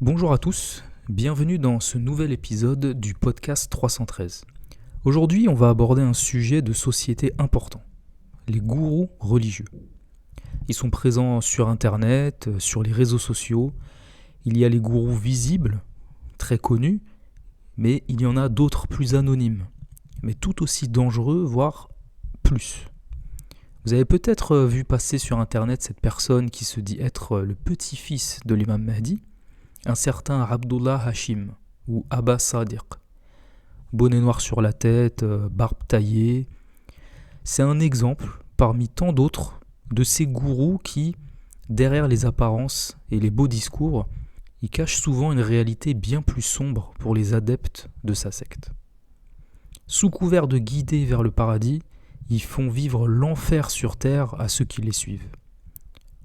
Bonjour à tous, bienvenue dans ce nouvel épisode du podcast 313. Aujourd'hui, on va aborder un sujet de société important, les gourous religieux. Ils sont présents sur Internet, sur les réseaux sociaux. Il y a les gourous visibles, très connus, mais il y en a d'autres plus anonymes, mais tout aussi dangereux, voire plus. Vous avez peut-être vu passer sur Internet cette personne qui se dit être le petit-fils de l'imam Mahdi, un certain Abdullah Hashim, ou Abba Sadiq. Bonnet noir sur la tête, barbe taillée. C'est un exemple, parmi tant d'autres, de ces gourous qui, derrière les apparences et les beaux discours, y cachent souvent une réalité bien plus sombre pour les adeptes de sa secte. Sous couvert de guider vers le paradis, ils font vivre l'enfer sur terre à ceux qui les suivent.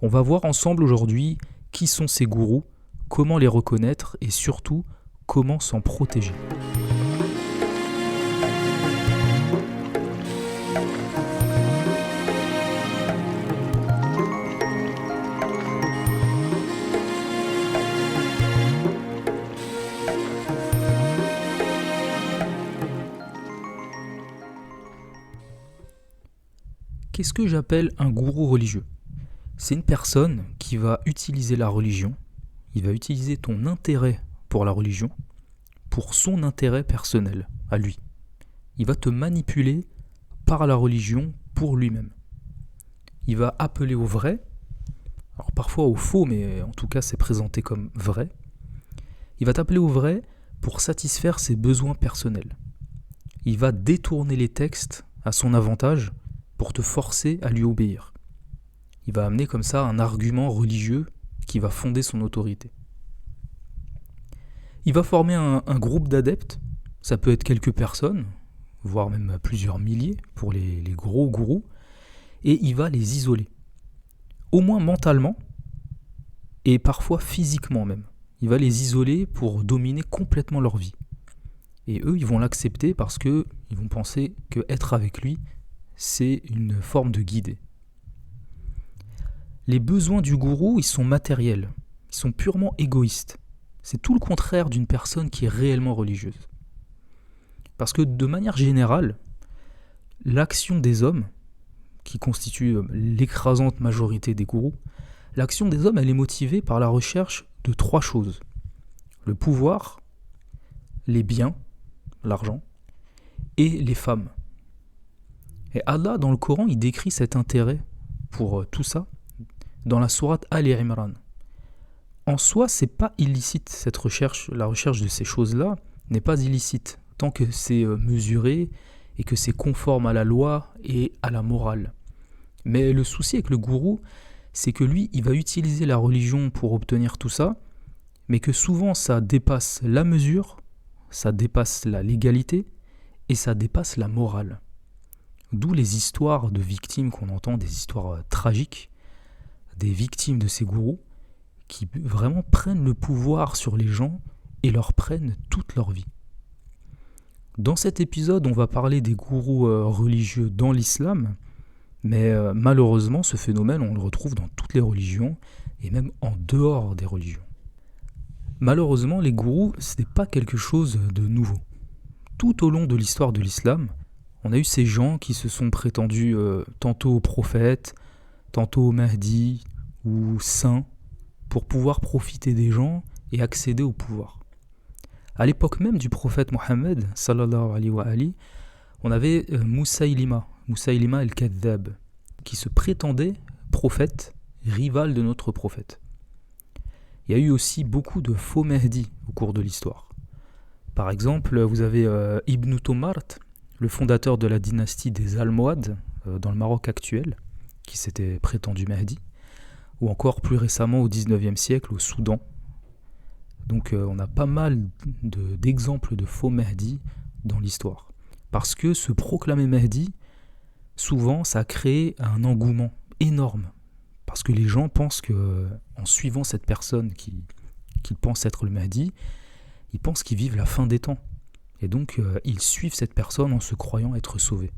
On va voir ensemble aujourd'hui qui sont ces gourous, comment les reconnaître et surtout comment s'en protéger. Qu'est-ce que j'appelle un gourou religieux ? C'est une personne qui va utiliser la religion, il va utiliser ton intérêt pour la religion, pour son intérêt personnel, à lui. Il va te manipuler par la religion pour lui-même. Il va appeler au vrai, alors parfois au faux, mais en tout cas c'est présenté comme vrai. Il va t'appeler au vrai pour satisfaire ses besoins personnels. Il va détourner les textes à son avantage pour te forcer à lui obéir. Il va amener comme ça un argument religieux qui va fonder son autorité. Il va former un groupe d'adeptes, ça peut être quelques personnes, voire même plusieurs milliers pour les gros gourous, et il va les isoler, au moins mentalement, et parfois physiquement même. Il va les isoler pour dominer complètement leur vie. Et eux, ils vont l'accepter parce qu'ils vont penser qu'être avec lui, c'est une forme de guider. Les besoins du gourou, ils sont matériels, ils sont purement égoïstes. C'est tout le contraire d'une personne qui est réellement religieuse. Parce que de manière générale, l'action des hommes, qui constitue l'écrasante majorité des gourous, l'action des hommes, elle est motivée par la recherche de trois choses. Le pouvoir, les biens, l'argent, et les femmes. Et Allah, dans le Coran, il décrit cet intérêt pour tout ça dans la sourate Al-Imran. En soi, c'est pas illicite cette recherche, la recherche de ces choses-là n'est pas illicite, tant que c'est mesuré et que c'est conforme à la loi et à la morale. Mais le souci avec le gourou, c'est que lui, il va utiliser la religion pour obtenir tout ça, mais que souvent ça dépasse la mesure, ça dépasse la légalité et ça dépasse la morale. D'où les histoires de victimes qu'on entend, des histoires tragiques, des victimes de ces gourous qui vraiment prennent le pouvoir sur les gens et leur prennent toute leur vie. Dans cet épisode, on va parler des gourous religieux dans l'islam, mais malheureusement, ce phénomène, on le retrouve dans toutes les religions et même en dehors des religions. Malheureusement, les gourous, ce n'est pas quelque chose de nouveau. Tout au long de l'histoire de l'islam, on a eu ces gens qui se sont prétendus tantôt aux prophètes, tantôt au Mahdi ou saints, pour pouvoir profiter des gens et accéder au pouvoir. À l'époque même du prophète Mohammed, sallallahu alayhi wa ali, on avait Moussaïlima el-Kadhab, qui se prétendait prophète, rival de notre prophète. Il y a eu aussi beaucoup de faux Mahdi au cours de l'histoire. Par exemple, vous avez Ibn Tomart, le fondateur de la dynastie des Almohades dans le Maroc actuel, qui s'était prétendu Mahdi, ou encore plus récemment au XIXe siècle au Soudan. Donc on a pas mal d'exemples de faux Mahdi dans l'histoire. Parce que se proclamer Mahdi, souvent ça a créé un engouement énorme. Parce que les gens pensent qu'en suivant cette personne qu'ils pensent être le Mahdi, ils pensent qu'ils vivent la fin des temps. Et donc ils suivent cette personne en se croyant être sauvés.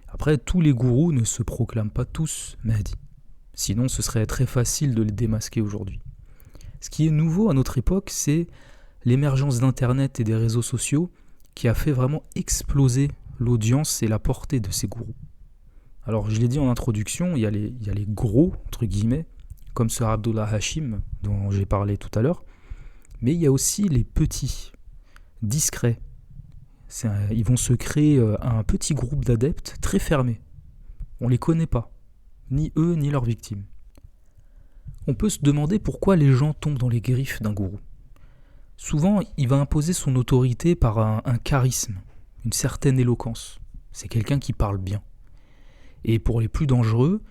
Après, tous les gourous ne se proclament pas tous Mahdi. Sinon, ce serait très facile de les démasquer aujourd'hui. Ce qui est nouveau à notre époque, c'est l'émergence d'Internet et des réseaux sociaux qui a fait vraiment exploser l'audience et la portée de ces gourous. Alors, je l'ai dit en introduction, il y a les gros, entre guillemets, comme Sir Abdullah Hashim, dont j'ai parlé tout à l'heure, mais il y a aussi les petits, discrets. Ils vont se créer un petit groupe d'adeptes très fermé. On ne les connaît pas, ni eux, ni leurs victimes. On peut se demander pourquoi les gens tombent dans les griffes d'un gourou. Souvent, il va imposer son autorité par un charisme, une certaine éloquence. C'est quelqu'un qui parle bien. Et pour les plus dangereux,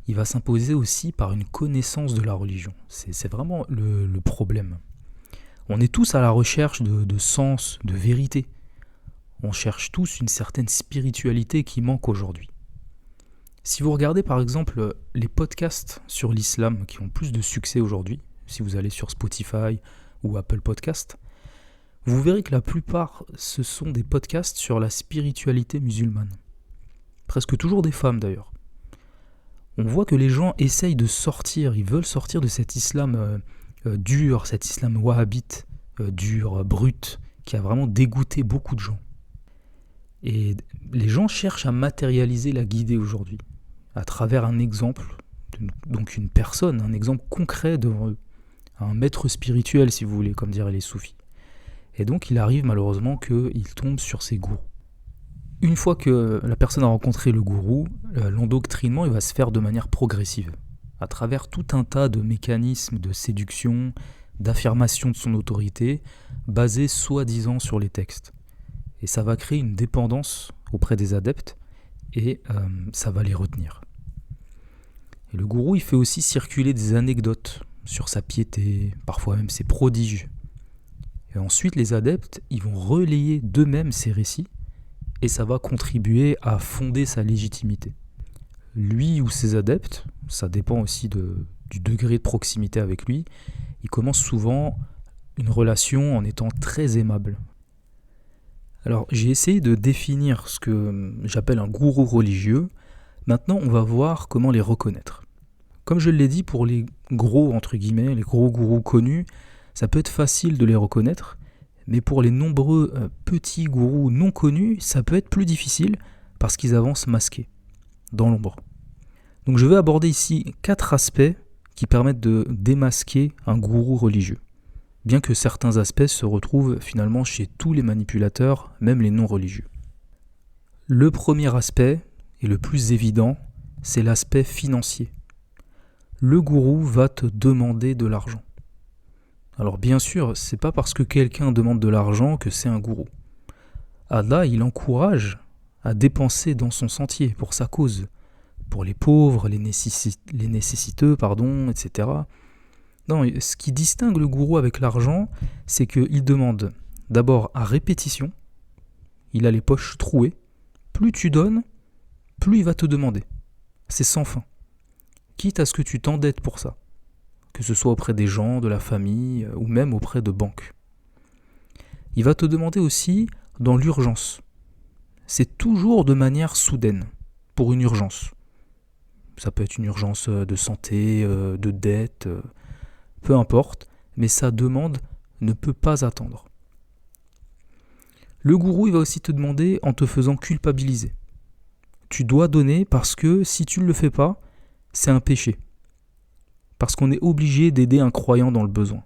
il va s'imposer aussi par une connaissance de la religion. C'est vraiment le problème. On est tous à la recherche de sens, de vérité. On cherche tous une certaine spiritualité qui manque aujourd'hui. Si vous regardez par exemple les podcasts sur l'islam qui ont plus de succès aujourd'hui, si vous allez sur Spotify ou Apple Podcast, vous verrez que la plupart ce sont des podcasts sur la spiritualité musulmane. Presque toujours des femmes d'ailleurs. On voit que les gens essayent de sortir, ils veulent sortir de cet islam dur, cet islam wahhabite, dur, brut, qui a vraiment dégoûté beaucoup de gens. Et les gens cherchent à matérialiser la guidée aujourd'hui, à travers un exemple, donc une personne, un exemple concret devant eux, un maître spirituel si vous voulez, comme diraient les soufis. Et donc il arrive malheureusement qu'ils tombent sur ces gourous. Une fois que la personne a rencontré le gourou, l'endoctrinement il va se faire de manière progressive, à travers tout un tas de mécanismes de séduction, d'affirmation de son autorité, basés soi-disant sur les textes. Et ça va créer une dépendance auprès des adeptes, et ça va les retenir. Et le gourou il fait aussi circuler des anecdotes sur sa piété, parfois même ses prodiges. Et ensuite les adeptes ils vont relayer d'eux-mêmes ces récits, et ça va contribuer à fonder sa légitimité. Lui ou ses adeptes, ça dépend aussi du degré de proximité avec lui, ils commencent souvent une relation en étant très aimables. Alors j'ai essayé de définir ce que j'appelle un gourou religieux. Maintenant on va voir comment les reconnaître. Comme je l'ai dit, pour les gros entre guillemets, les gros gourous connus, ça peut être facile de les reconnaître, mais pour les nombreux petits gourous non connus, ça peut être plus difficile parce qu'ils avancent masqués, dans l'ombre. Donc je vais aborder ici 4 aspects qui permettent de démasquer un gourou religieux, bien que certains aspects se retrouvent finalement chez tous les manipulateurs, même les non religieux. Le premier aspect, et le plus évident, c'est l'aspect financier. Le gourou va te demander de l'argent. Alors bien sûr, c'est pas parce que quelqu'un demande de l'argent que c'est un gourou. Allah, il encourage à dépenser dans son sentier, pour sa cause, pour les pauvres, les nécessiteux, etc. Non, ce qui distingue le gourou avec l'argent, c'est qu'il demande d'abord à répétition, il a les poches trouées, plus tu donnes, plus il va te demander. C'est sans fin. Quitte à ce que tu t'endettes pour ça, que ce soit auprès des gens, de la famille, ou même auprès de banques. Il va te demander aussi dans l'urgence. C'est toujours de manière soudaine, pour une urgence. Ça peut être une urgence de santé, de dette, peu importe, mais sa demande ne peut pas attendre. Le gourou, il va aussi te demander en te faisant culpabiliser. Tu dois donner parce que si tu ne le fais pas, c'est un péché. Parce qu'on est obligé d'aider un croyant dans le besoin.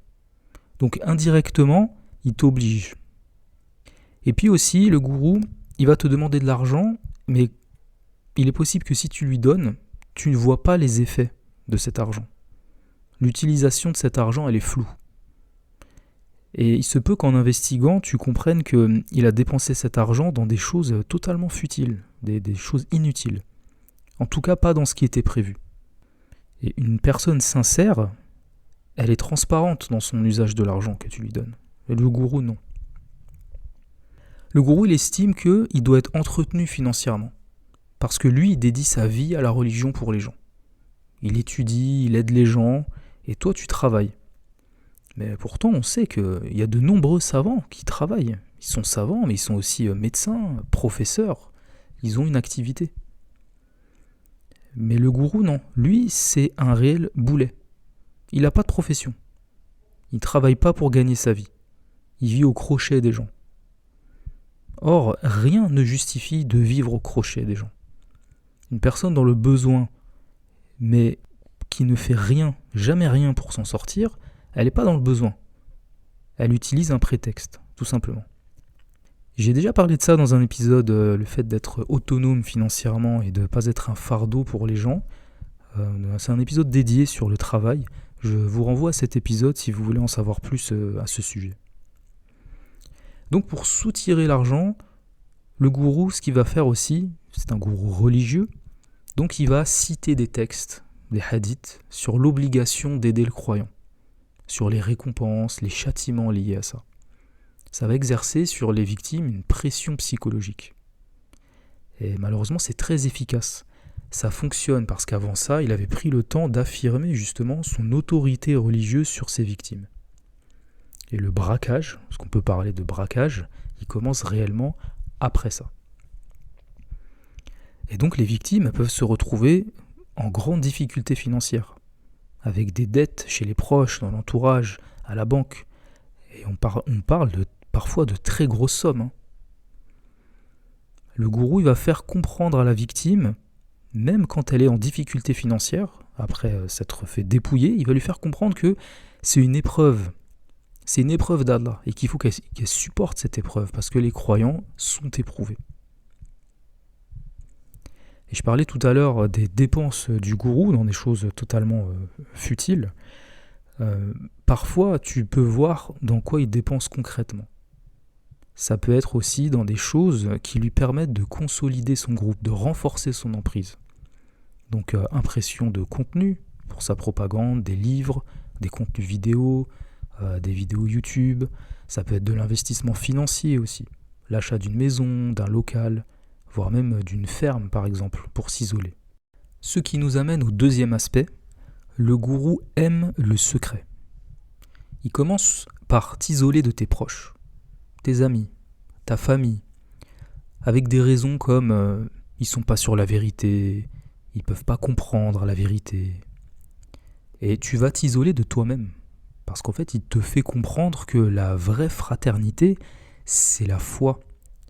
Donc indirectement, il t'oblige. Et puis aussi, le gourou, il va te demander de l'argent, mais il est possible que si tu lui donnes, tu ne vois pas les effets de cet argent. L'utilisation de cet argent, elle est floue. Et il se peut qu'en investiguant, tu comprennes qu'il a dépensé cet argent dans des choses totalement futiles, des choses inutiles. En tout cas, pas dans ce qui était prévu. Et une personne sincère, elle est transparente dans son usage de l'argent que tu lui donnes. Et le gourou, non. Le gourou, il estime qu'il doit être entretenu financièrement. Parce que lui, il dédie sa vie à la religion pour les gens. Il étudie, il aide les gens, et toi, tu travailles. Mais pourtant, on sait qu'il y a de nombreux savants qui travaillent. Ils sont savants, mais ils sont aussi médecins, professeurs. Ils ont une activité. Mais le gourou, non. Lui, c'est un réel boulet. Il n'a pas de profession. Il ne travaille pas pour gagner sa vie. Il vit au crochet des gens. Or, rien ne justifie de vivre au crochet des gens. Une personne dans le besoin, mais qui ne fait rien, jamais rien pour s'en sortir, elle n'est pas dans le besoin. Elle utilise un prétexte, tout simplement. J'ai déjà parlé de ça dans un épisode, le fait d'être autonome financièrement et de ne pas être un fardeau pour les gens. C'est un épisode dédié sur le travail. Je vous renvoie à cet épisode si vous voulez en savoir plus à ce sujet. Donc pour soutirer l'argent, le gourou, ce qu'il va faire aussi, c'est un gourou religieux, donc il va citer des textes, des hadiths, sur l'obligation d'aider le croyant, sur les récompenses, les châtiments liés à ça. Ça va exercer sur les victimes une pression psychologique. Et malheureusement, c'est très efficace. Ça fonctionne parce qu'avant ça, il avait pris le temps d'affirmer justement son autorité religieuse sur ses victimes. Et le braquage, parce qu'on peut parler de braquage, il commence réellement après ça. Et donc les victimes peuvent se retrouver en grande difficulté financière, avec des dettes chez les proches, dans l'entourage, à la banque. Et on parle parfois de très grosses sommes. Le gourou il va faire comprendre à la victime, même quand elle est en difficulté financière, après s'être fait dépouiller, il va lui faire comprendre que c'est une épreuve. C'est une épreuve d'Allah et qu'il faut qu'elle supporte cette épreuve parce que les croyants sont éprouvés. Et je parlais tout à l'heure des dépenses du gourou dans des choses totalement futiles. Parfois, tu peux voir dans quoi il dépense concrètement. Ça peut être aussi dans des choses qui lui permettent de consolider son groupe, de renforcer son emprise. Donc impression de contenu pour sa propagande, des livres, des contenus vidéo, des vidéos YouTube. Ça peut être de l'investissement financier aussi, l'achat d'une maison, d'un local, voire même d'une ferme par exemple, pour s'isoler. Ce qui nous amène au deuxième aspect, le gourou aime le secret. Il commence par t'isoler de tes proches, tes amis, ta famille, avec des raisons comme ils sont pas sur la vérité, ils peuvent pas comprendre la vérité. Et tu vas t'isoler de toi-même, parce qu'en fait il te fait comprendre que la vraie fraternité, c'est la foi,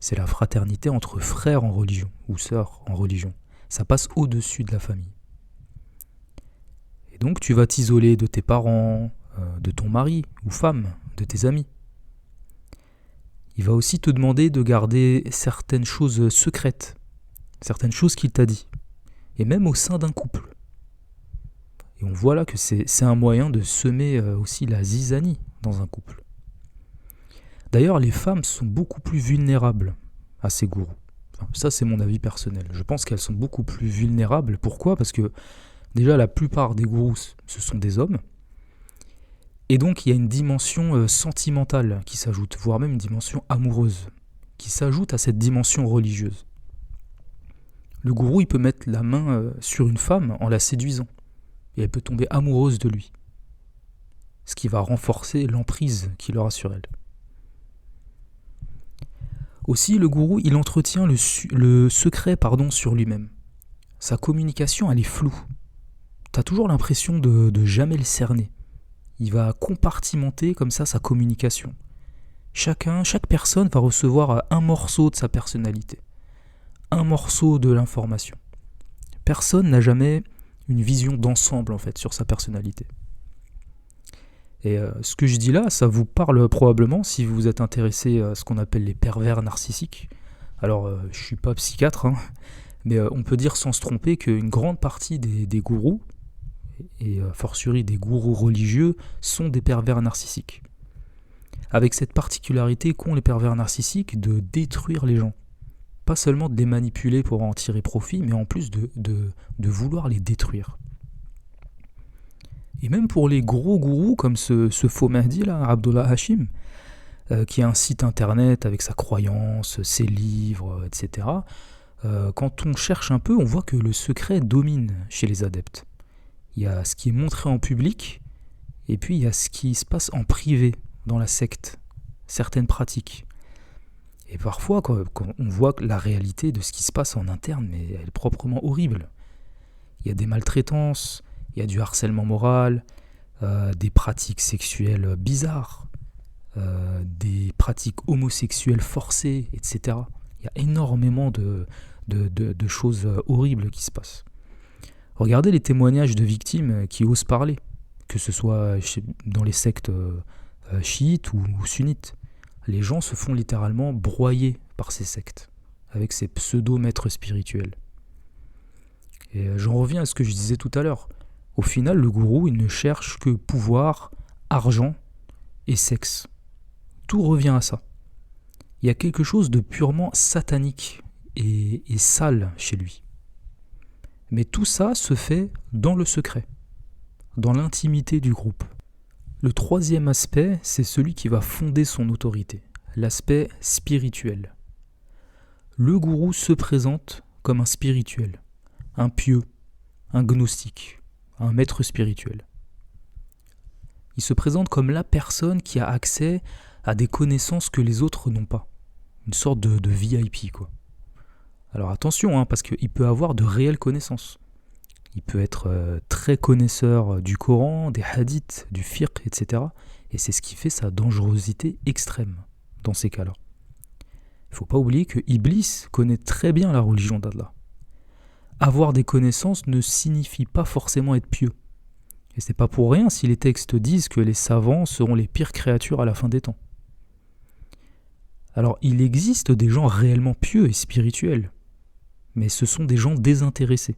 c'est la fraternité entre frères en religion, ou sœurs en religion. Ça passe au-dessus de la famille. Et donc tu vas t'isoler de tes parents, de ton mari ou femme, de tes amis. Il va aussi te demander de garder certaines choses secrètes, certaines choses qu'il t'a dit, et même au sein d'un couple. Et on voit là que c'est un moyen de semer aussi la zizanie dans un couple. D'ailleurs, les femmes sont beaucoup plus vulnérables à ces gourous. Enfin, ça, c'est mon avis personnel. Je pense qu'elles sont beaucoup plus vulnérables. Pourquoi ? Parce que déjà, la plupart des gourous, ce sont des hommes. Et donc, il y a une dimension sentimentale qui s'ajoute, voire même une dimension amoureuse, qui s'ajoute à cette dimension religieuse. Le gourou, il peut mettre la main sur une femme en la séduisant, et elle peut tomber amoureuse de lui, ce qui va renforcer l'emprise qu'il aura sur elle. Aussi, le gourou, il entretient le secret sur lui-même. Sa communication, elle est floue. Tu as toujours l'impression de jamais le cerner. Il va compartimenter comme ça sa communication. Chaque personne va recevoir un morceau de sa personnalité, un morceau de l'information. Personne n'a jamais une vision d'ensemble en fait sur sa personnalité. Et ce que je dis là, ça vous parle probablement si vous êtes intéressé à ce qu'on appelle les pervers narcissiques. Alors, je ne suis pas psychiatre, mais on peut dire sans se tromper qu'une grande partie des gourous, et a fortiori des gourous religieux, sont des pervers narcissiques. Avec cette particularité qu'ont les pervers narcissiques de détruire les gens. Pas seulement de les manipuler pour en tirer profit, mais en plus de vouloir les détruire. Et même pour les gros gourous comme ce faux Mahdi là, Abdullah Hashim, qui a un site internet avec sa croyance, ses livres, etc. Quand on cherche un peu, on voit que le secret domine chez les adeptes. Il y a ce qui est montré en public, et puis il y a ce qui se passe en privé, dans la secte, certaines pratiques. Et parfois, quand on voit la réalité de ce qui se passe en interne, mais elle est proprement horrible. Il y a des maltraitances, il y a du harcèlement moral, des pratiques sexuelles bizarres, des pratiques homosexuelles forcées, etc. Il y a énormément de choses horribles qui se passent. Regardez les témoignages de victimes qui osent parler, que ce soit dans les sectes chiites ou sunnites. Les gens se font littéralement broyer par ces sectes, avec ces pseudo-maîtres spirituels. Et j'en reviens à ce que je disais tout à l'heure. Au final, le gourou, il ne cherche que pouvoir, argent et sexe. Tout revient à ça. Il y a quelque chose de purement satanique et sale chez lui. Mais tout ça se fait dans le secret, dans l'intimité du groupe. Le troisième aspect, c'est celui qui va fonder son autorité, l'aspect spirituel. Le gourou se présente comme un spirituel, un pieux, un gnostique, un maître spirituel. Il se présente comme la personne qui a accès à des connaissances que les autres n'ont pas. Une sorte de VIP, quoi. Alors attention, parce qu'il peut avoir de réelles connaissances. Il peut être très connaisseur du Coran, des hadiths, du fiqh, etc. Et c'est ce qui fait sa dangerosité extrême dans ces cas-là. Il ne faut pas oublier que Iblis connaît très bien la religion d'Allah. Avoir des connaissances ne signifie pas forcément être pieux. Et c'est pas pour rien si les textes disent que les savants seront les pires créatures à la fin des temps. Alors il existe des gens réellement pieux et spirituels, mais ce sont des gens désintéressés.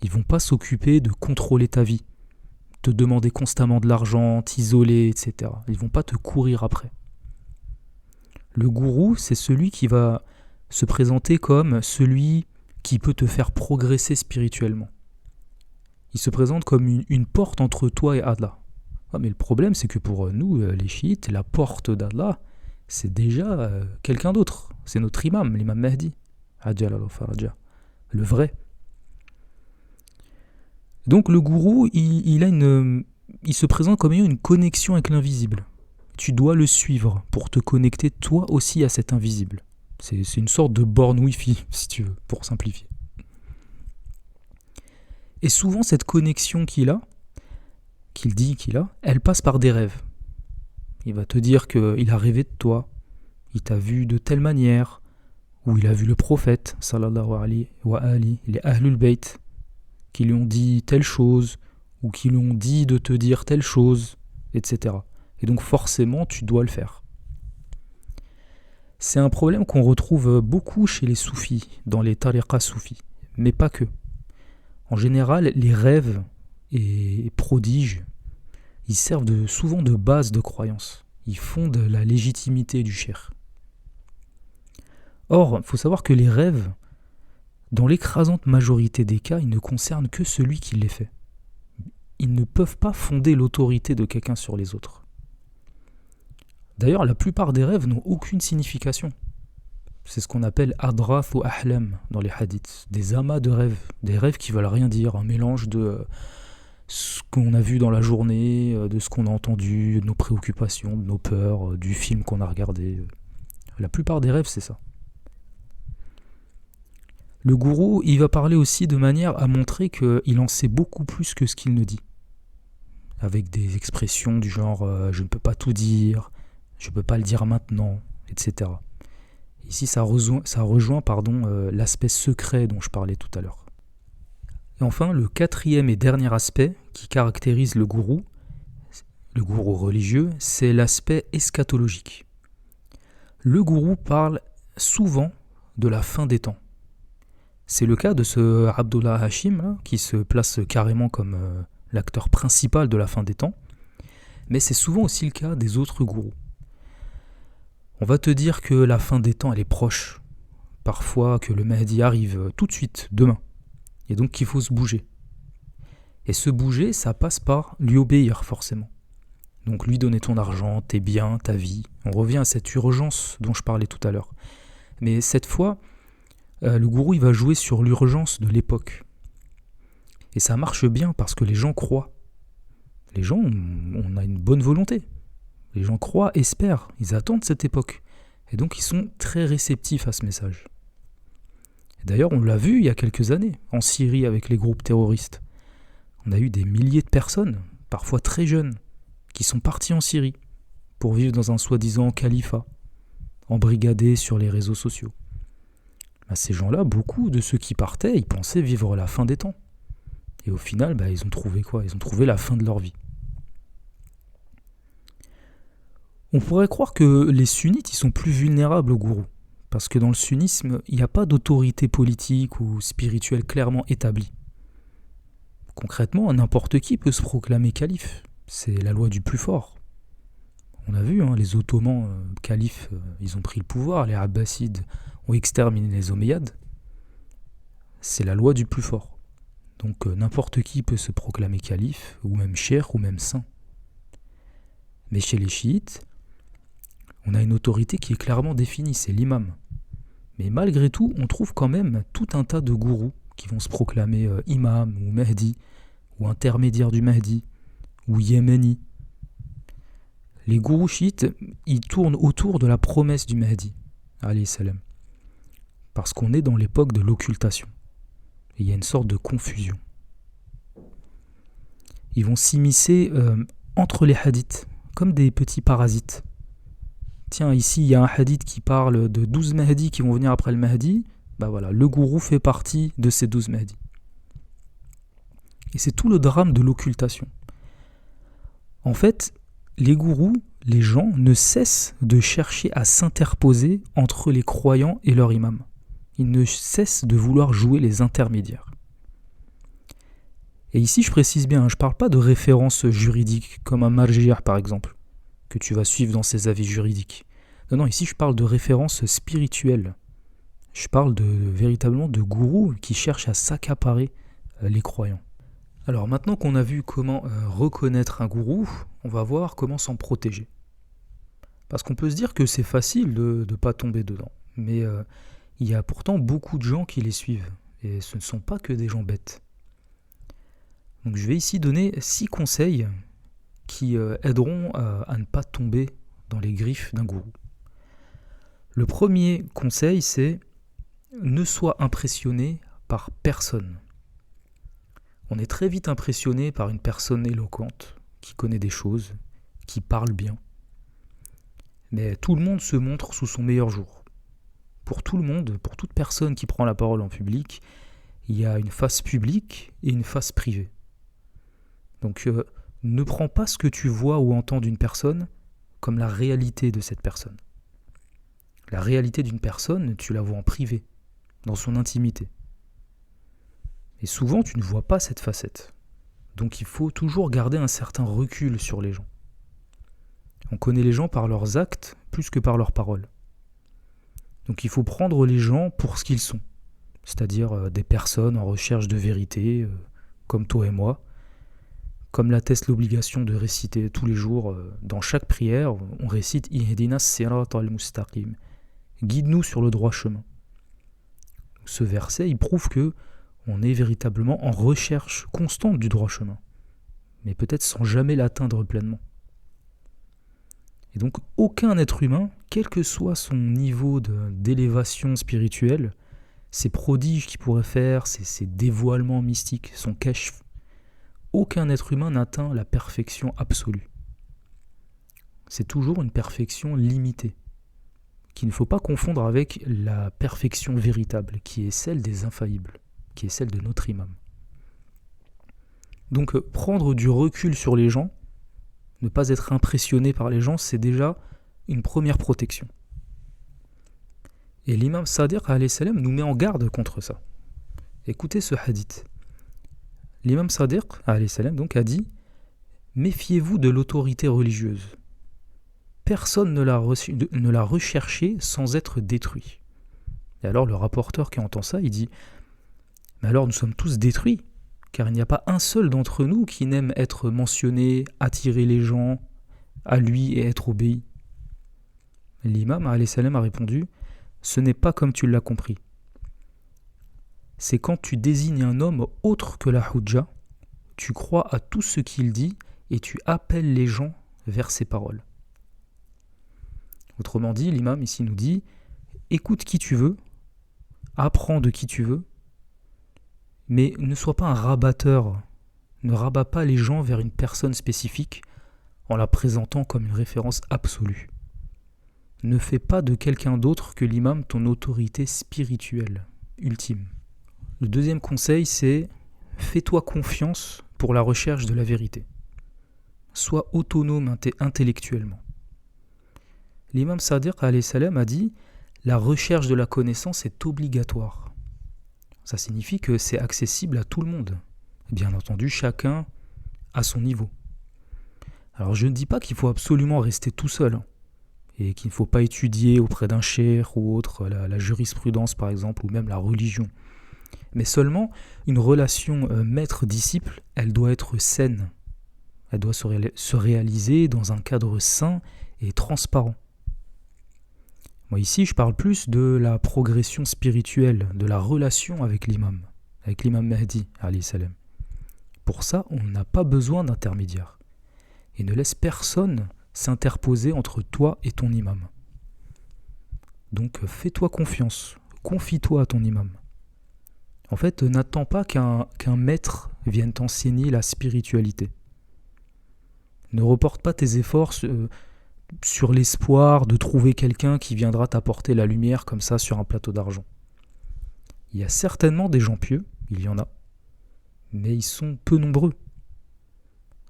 Ils ne vont pas s'occuper de contrôler ta vie, te demander constamment de l'argent, t'isoler, etc. Ils ne vont pas te courir après. Le gourou, c'est celui qui va se présenter comme celui qui peut te faire progresser spirituellement. Il se présente comme une porte entre toi et Allah. Mais le problème, c'est que pour nous, les chiites, la porte d'Allah, c'est déjà quelqu'un d'autre. C'est notre imam, l'imam Mahdi. Le vrai. Donc le gourou, il se présente comme ayant une connexion avec l'invisible. Tu dois le suivre pour te connecter toi aussi à cet invisible. C'est une sorte de borne Wi-Fi, si tu veux, pour simplifier. Et souvent, cette connexion qu'il dit qu'il a, elle passe par des rêves. Il va te dire qu'il a rêvé de toi, il t'a vu de telle manière, ou il a vu le prophète, sallallahu alayhi wa ali, les Ahlul Bayt, qui lui ont dit telle chose, ou qui lui ont dit de te dire telle chose, etc. Et donc forcément, tu dois le faire. C'est un problème qu'on retrouve beaucoup chez les soufis, dans les tariqas soufis, mais pas que. En général, les rêves et prodiges, ils servent souvent de base de croyance. Ils fondent la légitimité du cheikh. Or, il faut savoir que les rêves, dans l'écrasante majorité des cas, ils ne concernent que celui qui les fait. Ils ne peuvent pas fonder l'autorité de quelqu'un sur les autres. D'ailleurs, la plupart des rêves n'ont aucune signification. C'est ce qu'on appelle adrath ou ahlam dans les hadiths, des amas de rêves, des rêves qui veulent rien dire, un mélange de ce qu'on a vu dans la journée, de ce qu'on a entendu, de nos préoccupations, de nos peurs, du film qu'on a regardé. La plupart des rêves, c'est ça. Le gourou, il va parler aussi de manière à montrer qu'il en sait beaucoup plus que ce qu'il ne dit. Avec des expressions du genre « je ne peux pas tout dire »,« je ne peux pas le dire maintenant », etc. Ici, ça rejoint l'aspect secret dont je parlais tout à l'heure. Et enfin, le quatrième et dernier aspect qui caractérise le gourou religieux, c'est l'aspect eschatologique. Le gourou parle souvent de la fin des temps. C'est le cas de ce Abdullah Hashim, là, qui se place carrément comme l'acteur principal de la fin des temps, mais c'est souvent aussi le cas des autres gourous. On va te dire que la fin des temps, elle est proche. Parfois que le Mahdi arrive tout de suite, demain. Et donc qu'il faut se bouger. Et se bouger, ça passe par lui obéir forcément. Donc lui donner ton argent, tes biens, ta vie. On revient à cette urgence dont je parlais tout à l'heure. Mais cette fois, le gourou il va jouer sur l'urgence de l'époque. Et ça marche bien parce que les gens croient. Les gens, on a une bonne volonté. Les gens croient, espèrent, ils attendent cette époque. Et donc ils sont très réceptifs à ce message. Et d'ailleurs, on l'a vu il y a quelques années, en Syrie avec les groupes terroristes. On a eu des milliers de personnes parfois très jeunes, qui sont partis en Syrie pour vivre dans un soi-disant califat, embrigadés sur les réseaux sociaux. Ces gens-là, beaucoup de ceux qui partaient, ils pensaient vivre la fin des temps. Et au final, ils ont trouvé quoi? Ils ont trouvé la fin de leur vie. On pourrait croire que les sunnites, ils sont plus vulnérables aux gourous. Parce que dans le sunnisme, il n'y a pas d'autorité politique ou spirituelle clairement établie. Concrètement, n'importe qui peut se proclamer calife. C'est la loi du plus fort. On a vu, les Ottomans califes, ils ont pris le pouvoir, les Abbassides ont exterminé les Omeyyades. C'est la loi du plus fort. Donc n'importe qui peut se proclamer calife, ou même cheikh, ou même saint. Mais chez les chiites, on a une autorité qui est clairement définie, c'est l'imam. Mais malgré tout, on trouve quand même tout un tas de gourous qui vont se proclamer imam, ou mahdi, ou intermédiaire du mahdi, ou yéméni. Les gourous chiites, ils tournent autour de la promesse du mahdi, alayhi salam. Parce qu'on est dans l'époque de l'occultation. Et il y a une sorte de confusion. Ils vont s'immiscer entre les hadiths, comme des petits parasites. Tiens, ici, il y a un hadith qui parle de 12 Mahdis qui vont venir après le Mahdi. Le gourou fait partie de ces 12 Mahdis. Et c'est tout le drame de l'occultation. En fait, les gourous, les gens, ne cessent de chercher à s'interposer entre les croyants et leur imam. Ils ne cessent de vouloir jouer les intermédiaires. Et ici, je précise bien, je ne parle pas de références juridiques, comme un marjiyah par exemple, que tu vas suivre dans ses avis juridiques. Non, ici je parle de références spirituelles. Je parle véritablement de gourous qui cherchent à s'accaparer les croyants. Alors maintenant qu'on a vu comment reconnaître un gourou, on va voir comment s'en protéger. Parce qu'on peut se dire que c'est facile de ne pas tomber dedans. Mais il y a pourtant beaucoup de gens qui les suivent. Et ce ne sont pas que des gens bêtes. Donc je vais ici donner 6 conseils qui aideront à ne pas tomber dans les griffes d'un gourou. Le premier conseil, c'est ne sois impressionné par personne. On est très vite impressionné par une personne éloquente, qui connaît des choses, qui parle bien. Mais tout le monde se montre sous son meilleur jour. Pour tout le monde, pour toute personne qui prend la parole en public, il y a une face publique et une face privée. Donc ne prends pas ce que tu vois ou entends d'une personne comme la réalité de cette personne. La réalité d'une personne, tu la vois en privé, dans son intimité. Et souvent, tu ne vois pas cette facette. Donc il faut toujours garder un certain recul sur les gens. On connaît les gens par leurs actes plus que par leurs paroles. Donc il faut prendre les gens pour ce qu'ils sont, c'est-à-dire des personnes en recherche de vérité, comme toi et moi, comme l'atteste l'obligation de réciter tous les jours, dans chaque prière, on récite « Ihdina as-sirata al-mustaqim » « Guide-nous sur le droit chemin ». Ce verset, il prouve que on est véritablement en recherche constante du droit chemin, mais peut-être sans jamais l'atteindre pleinement. Et donc aucun être humain, quel que soit son niveau d'élévation spirituelle, ses prodiges qu'il pourrait faire, ses dévoilements mystiques, son kashf, aucun être humain n'atteint la perfection absolue. C'est toujours une perfection limitée, qu'il ne faut pas confondre avec la perfection véritable, qui est celle des infaillibles, qui est celle de notre imam. Donc prendre du recul sur les gens, ne pas être impressionné par les gens, c'est déjà une première protection. Et l'imam Sadiq alayhi salam nous met en garde contre ça. Écoutez ce hadith. L'imam Sadiq alayhi salam donc a dit « Méfiez-vous de l'autorité religieuse. Personne ne l'a recherché sans être détruit. » Et alors le rapporteur qui entend ça, il dit « Mais alors nous sommes tous détruits, car il n'y a pas un seul d'entre nous qui n'aime être mentionné, attirer les gens à lui et être obéi. » L'imam alayhi salam a répondu « Ce n'est pas comme tu l'as compris. C'est quand tu désignes un homme autre que la hujja, tu crois à tout ce qu'il dit et tu appelles les gens vers ses paroles. » Autrement dit, l'imam ici nous dit « Écoute qui tu veux, apprends de qui tu veux, mais ne sois pas un rabatteur Ne rabats pas les gens vers une personne spécifique en la présentant comme une référence absolue. Ne fais pas de quelqu'un d'autre que l'imam ton autorité spirituelle ultime. Le deuxième conseil, c'est fais-toi confiance pour la recherche de la vérité. Sois autonome intellectuellement. L'imam Sadiq alayhi salam a dit « La recherche de la connaissance est obligatoire ». Ça signifie que c'est accessible à tout le monde. Bien entendu, chacun à son niveau. Alors je ne dis pas qu'il faut absolument rester tout seul et qu'il ne faut pas étudier auprès d'un cheikh ou autre, la jurisprudence par exemple, ou même la religion. Mais seulement une relation maître-disciple, elle doit être saine. Elle doit se réaliser dans un cadre sain et transparent. Moi ici, je parle plus de la progression spirituelle, de la relation avec l'imam Mahdi, alayhi salam. Pour ça, on n'a pas besoin d'intermédiaire. Et ne laisse personne s'interposer entre toi et ton imam. Donc fais-toi confiance, confie-toi à ton imam. En fait, n'attends pas qu'un maître vienne t'enseigner la spiritualité. Ne reporte pas tes efforts sur l'espoir de trouver quelqu'un qui viendra t'apporter la lumière comme ça sur un plateau d'argent. Il y a certainement des gens pieux, il y en a, mais ils sont peu nombreux.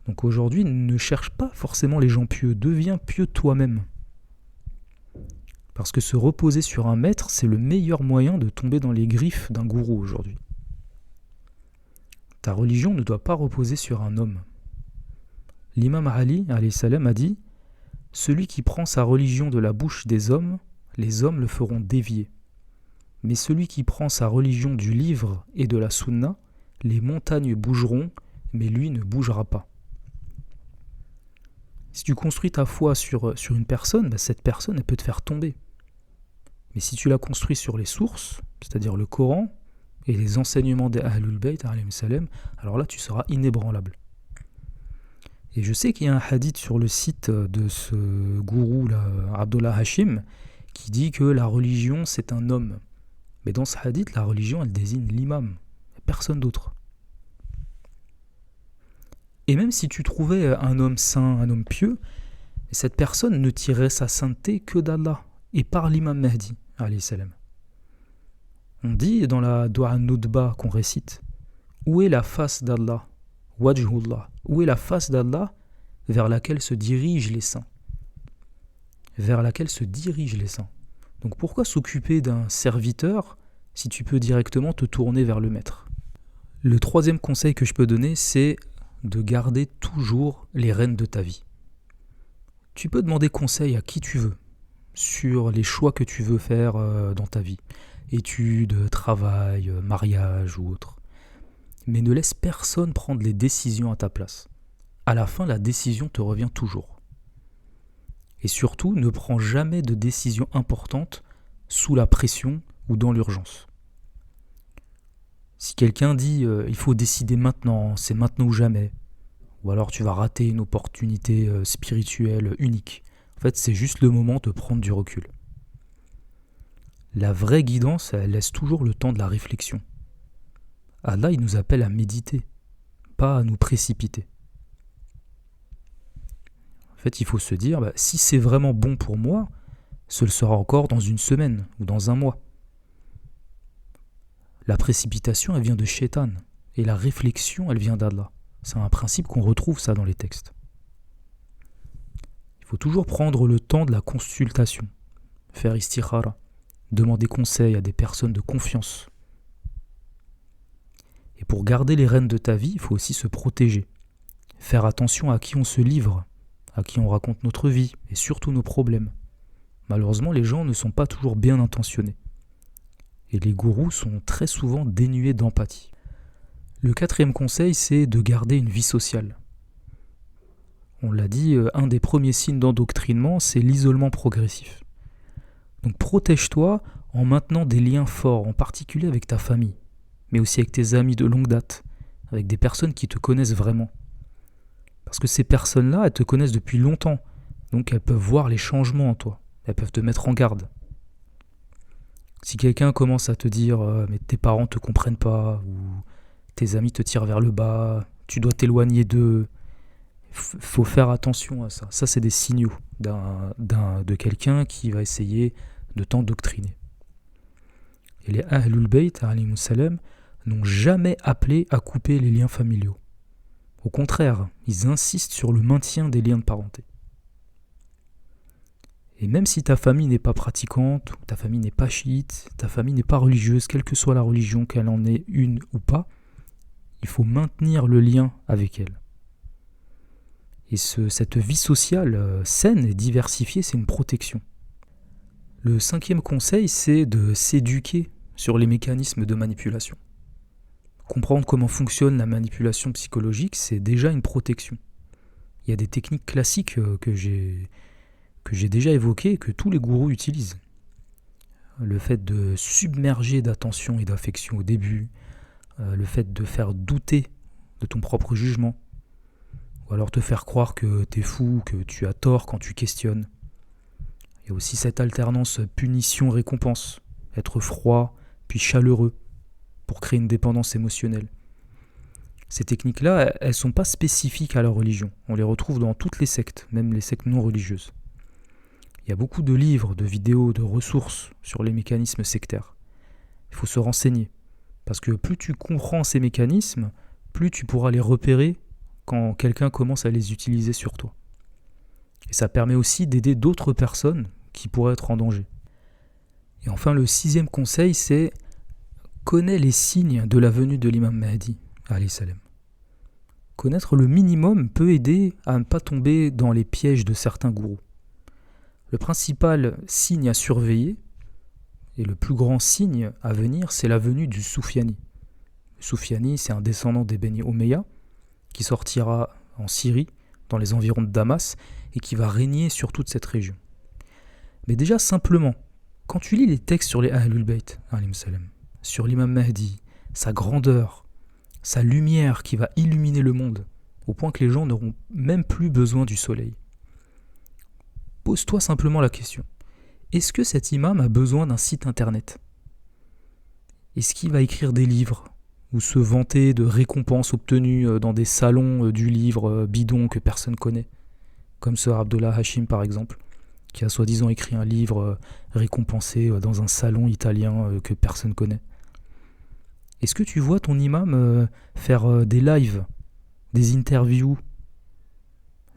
Donc aujourd'hui, ne cherche pas forcément les gens pieux, deviens pieux toi-même. Parce que se reposer sur un maître, c'est le meilleur moyen de tomber dans les griffes d'un gourou aujourd'hui. Ta religion ne doit pas reposer sur un homme. L'imam Ali, alayhi salam, a dit « Celui qui prend sa religion de la bouche des hommes, les hommes le feront dévier. Mais celui qui prend sa religion du livre et de la sunna, les montagnes bougeront, mais lui ne bougera pas. » Si tu construis ta foi sur une personne, cette personne elle peut te faire tomber. Mais si tu la construis sur les sources, c'est-à-dire le Coran et les enseignements des Ahlul Bayt, alors là tu seras inébranlable. Et je sais qu'il y a un hadith sur le site de ce gourou là, Abdullah Hashim, qui dit que la religion c'est un homme. Mais dans ce hadith, la religion elle désigne l'imam, personne d'autre. Et même si tu trouvais un homme saint, un homme pieux, cette personne ne tirait sa sainteté que d'Allah et par l'imam Mahdi, alayhi salam. On dit dans la Dua Nudba qu'on récite, où est la face d'Allah, Wajhullah, où est la face d'Allah vers laquelle se dirigent les saints. Vers laquelle se dirigent les saints. Donc pourquoi s'occuper d'un serviteur si tu peux directement te tourner vers le maître? Le troisième conseil que je peux donner, c'est de garder toujours les rênes de ta vie. Tu peux demander conseil à qui tu veux sur les choix que tu veux faire dans ta vie, études, travail, mariage ou autre. Mais ne laisse personne prendre les décisions à ta place. À la fin, la décision te revient toujours. Et surtout, ne prends jamais de décision importante sous la pression ou dans l'urgence. Si quelqu'un dit il faut décider maintenant, c'est maintenant ou jamais, ou alors tu vas rater une opportunité spirituelle unique, en fait c'est juste le moment de prendre du recul. La vraie guidance, elle laisse toujours le temps de la réflexion. Allah, il nous appelle à méditer, pas à nous précipiter. En fait, il faut se dire, si c'est vraiment bon pour moi, ce le sera encore dans une semaine ou dans un mois. La précipitation, elle vient de Shaitan, et la réflexion, elle vient d'Allah. C'est un principe qu'on retrouve ça dans les textes. Il faut toujours prendre le temps de la consultation, faire istikhara, demander conseil à des personnes de confiance. Et pour garder les rênes de ta vie, il faut aussi se protéger, faire attention à qui on se livre, à qui on raconte notre vie et surtout nos problèmes. Malheureusement, les gens ne sont pas toujours bien intentionnés. Et les gourous sont très souvent dénués d'empathie. Le quatrième conseil, c'est de garder une vie sociale. On l'a dit, un des premiers signes d'endoctrinement, c'est l'isolement progressif. Donc protège-toi en maintenant des liens forts, en particulier avec ta famille, mais aussi avec tes amis de longue date, avec des personnes qui te connaissent vraiment. Parce que ces personnes-là, elles te connaissent depuis longtemps, donc elles peuvent voir les changements en toi, elles peuvent te mettre en garde. Si quelqu'un commence à te dire mais tes parents te comprennent pas, ou tes amis te tirent vers le bas, tu dois t'éloigner d'eux. Faut faire attention à ça. Ça, c'est des signaux de quelqu'un qui va essayer de t'endoctriner. Et les Ahlul Bayt, alayhimus salam, n'ont jamais appelé à couper les liens familiaux. Au contraire, ils insistent sur le maintien des liens de parenté. Et même si ta famille n'est pas pratiquante, ta famille n'est pas chiite, ta famille n'est pas religieuse, quelle que soit la religion, qu'elle en ait une ou pas, il faut maintenir le lien avec elle. Et cette vie sociale saine et diversifiée, c'est une protection. Le 5e conseil, c'est de s'éduquer sur les mécanismes de manipulation. Comprendre comment fonctionne la manipulation psychologique, c'est déjà une protection. Il y a des techniques classiques que j'ai déjà évoquées, que tous les gourous utilisent. Le fait de submerger d'attention et d'affection au début, le fait de faire douter de ton propre jugement, ou alors te faire croire que t'es fou, que tu as tort quand tu questionnes. Il y a aussi cette alternance punition-récompense, être froid puis chaleureux pour créer une dépendance émotionnelle. Ces techniques-là, elles ne sont pas spécifiques à la religion. On les retrouve dans toutes les sectes, même les sectes non religieuses. Il y a beaucoup de livres, de vidéos, de ressources sur les mécanismes sectaires. Il faut se renseigner, parce que plus tu comprends ces mécanismes, plus tu pourras les repérer quand quelqu'un commence à les utiliser sur toi. Et ça permet aussi d'aider d'autres personnes qui pourraient être en danger. Et enfin, le 6e conseil, c'est connais les signes de la venue de l'imam Mahdi, alayhi salam. Connaître le minimum peut aider à ne pas tomber dans les pièges de certains gourous. Le principal signe à surveiller, et le plus grand signe à venir, c'est la venue du Soufiani. Le Soufiani, c'est un descendant des Beni Omeya, qui sortira en Syrie, dans les environs de Damas, et qui va régner sur toute cette région. Mais déjà simplement, quand tu lis les textes sur les Ahlul Bayt, sur l'imam Mahdi, sa grandeur, sa lumière qui va illuminer le monde, au point que les gens n'auront même plus besoin du soleil. Pose-toi simplement la question, est-ce que cet imam a besoin d'un site internet ? Est-ce qu'il va écrire des livres ou se vanter de récompenses obtenues dans des salons du livre bidon que personne connaît, comme Sir Abdullah Hashim par exemple, qui a soi-disant écrit un livre récompensé dans un salon italien que personne connaît. Est-ce que tu vois ton imam faire des lives, des interviews ?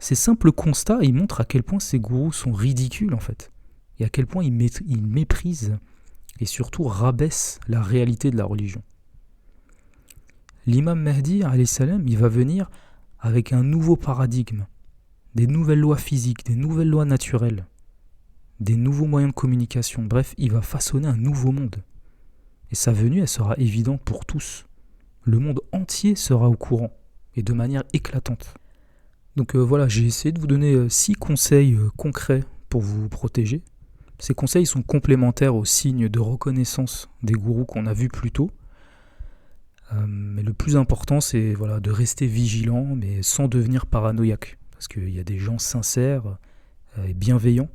Ces simples constats, ils montrent à quel point ces gourous sont ridicules en fait, et à quel point ils méprisent et surtout rabaissent la réalité de la religion. L'imam Mahdi, alayhi salam, il va venir avec un nouveau paradigme, des nouvelles lois physiques, des nouvelles lois naturelles, des nouveaux moyens de communication. Bref, il va façonner un nouveau monde. Et sa venue, elle sera évidente pour tous. Le monde entier sera au courant, et de manière éclatante. Donc voilà, j'ai essayé de vous donner 6 conseils concrets pour vous protéger. Ces conseils sont complémentaires aux signes de reconnaissance des gourous qu'on a vus plus tôt. Mais le plus important, c'est de rester vigilant, mais sans devenir paranoïaque. Parce qu'il y a des gens sincères et bienveillants.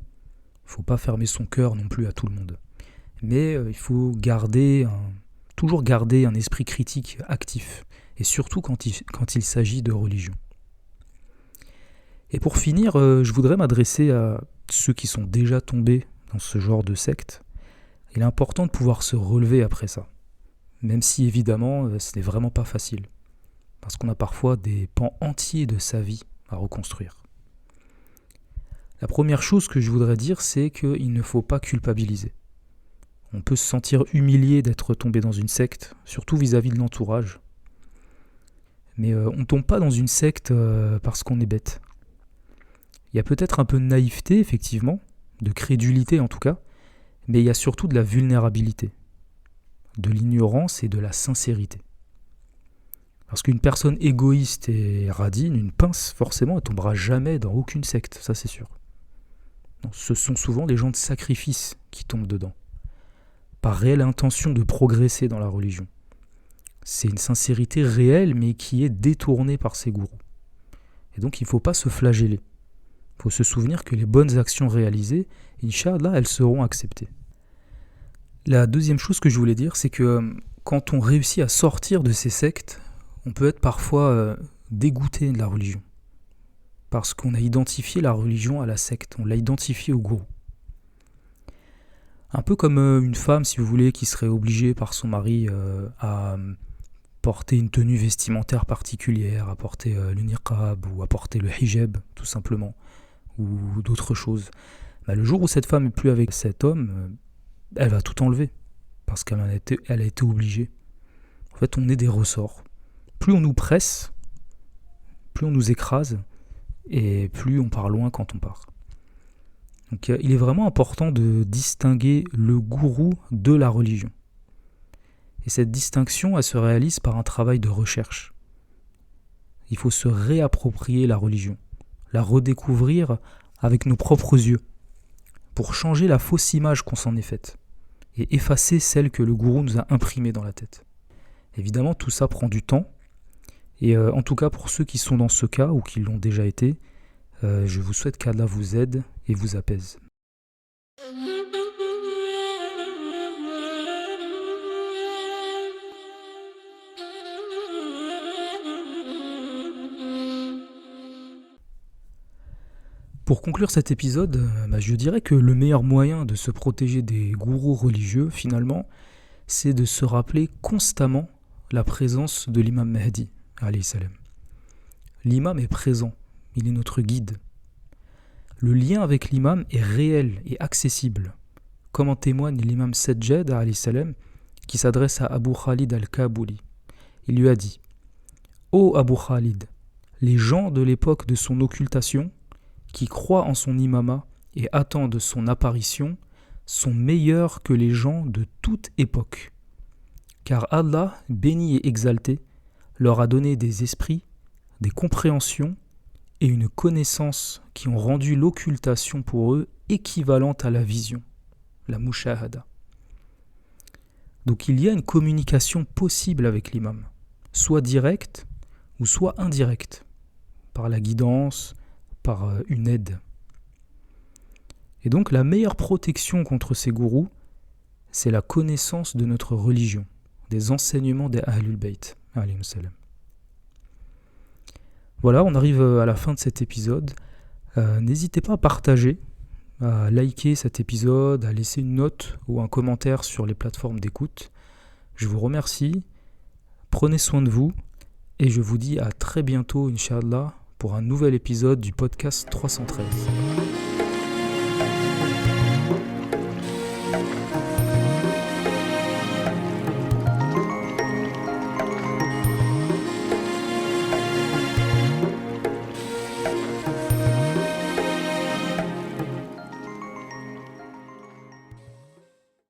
Il ne faut pas fermer son cœur non plus à tout le monde. Mais il faut toujours garder un esprit critique actif. Et surtout quand il s'agit de religion. Et pour finir, je voudrais m'adresser à ceux qui sont déjà tombés dans ce genre de secte. Il est important de pouvoir se relever après ça. Même si évidemment, ce n'est vraiment pas facile. Parce qu'on a parfois des pans entiers de sa vie à reconstruire. La première chose que je voudrais dire, c'est qu'il ne faut pas culpabiliser. On peut se sentir humilié d'être tombé dans une secte, surtout vis-à-vis de l'entourage. Mais on ne tombe pas dans une secte parce qu'on est bête. Il y a peut-être un peu de naïveté, effectivement, de crédulité en tout cas, mais il y a surtout de la vulnérabilité, de l'ignorance et de la sincérité. Parce qu'une personne égoïste et radine, une pince, forcément, elle ne tombera jamais dans aucune secte, ça c'est sûr. Non, ce sont souvent les gens de sacrifice qui tombent dedans, par réelle intention de progresser dans la religion. C'est une sincérité réelle, mais qui est détournée par ces gourous. Et donc il ne faut pas se flageller. Il faut se souvenir que les bonnes actions réalisées, Inch'Allah, elles seront acceptées. La deuxième chose que je voulais dire, c'est que quand on réussit à sortir de ces sectes, on peut être parfois dégoûté de la religion. Parce qu'on a identifié la religion à la secte, on l'a identifié au gourou. Un peu comme une femme, si vous voulez, qui serait obligée par son mari à porter une tenue vestimentaire particulière, à porter le niqab ou à porter le hijab, tout simplement, ou d'autres choses. Le jour où cette femme n'est plus avec cet homme, elle va tout enlever, parce qu'elle a été obligée. En fait, on est des ressorts. Plus on nous presse, plus on nous écrase, et plus on part loin quand on part. Donc il est vraiment important de distinguer le gourou de la religion. Et cette distinction, elle se réalise par un travail de recherche. Il faut se réapproprier la religion, la redécouvrir avec nos propres yeux, pour changer la fausse image qu'on s'en est faite, et effacer celle que le gourou nous a imprimée dans la tête. Évidemment, tout ça prend du temps, et en tout cas pour ceux qui sont dans ce cas, ou qui l'ont déjà été, je vous souhaite qu'Allah vous aide et vous apaise. Pour conclure cet épisode, je dirais que le meilleur moyen de se protéger des gourous religieux, finalement, c'est de se rappeler constamment la présence de l'imam Mahdi, alayhi salam. L'imam est présent, il est notre guide. Le lien avec l'imam est réel et accessible, comme en témoigne l'imam Sajjad, alayhi salam, qui s'adresse à Abu Khalid al-Kabouli. Il lui a dit « Ô Abu Khalid, les gens de l'époque de son occultation, qui croient en son imama et attendent son apparition, sont meilleurs que les gens de toute époque. Car Allah, béni et exalté, leur a donné des esprits, des compréhensions et une connaissance qui ont rendu l'occultation pour eux équivalente à la vision, la mushahada. » Donc il y a une communication possible avec l'imam, soit directe ou soit indirecte, par la guidance, par une aide. Et donc la meilleure protection contre ces gourous, c'est la connaissance de notre religion, des enseignements des Ahlul Bayt, alayhim salam. Voilà, on arrive à la fin de cet épisode. N'hésitez pas à partager, à liker cet épisode, à laisser une note ou un commentaire sur les plateformes d'écoute. Je vous remercie, prenez soin de vous, et je vous dis à très bientôt, Inch'Allah, pour un nouvel épisode du podcast 313.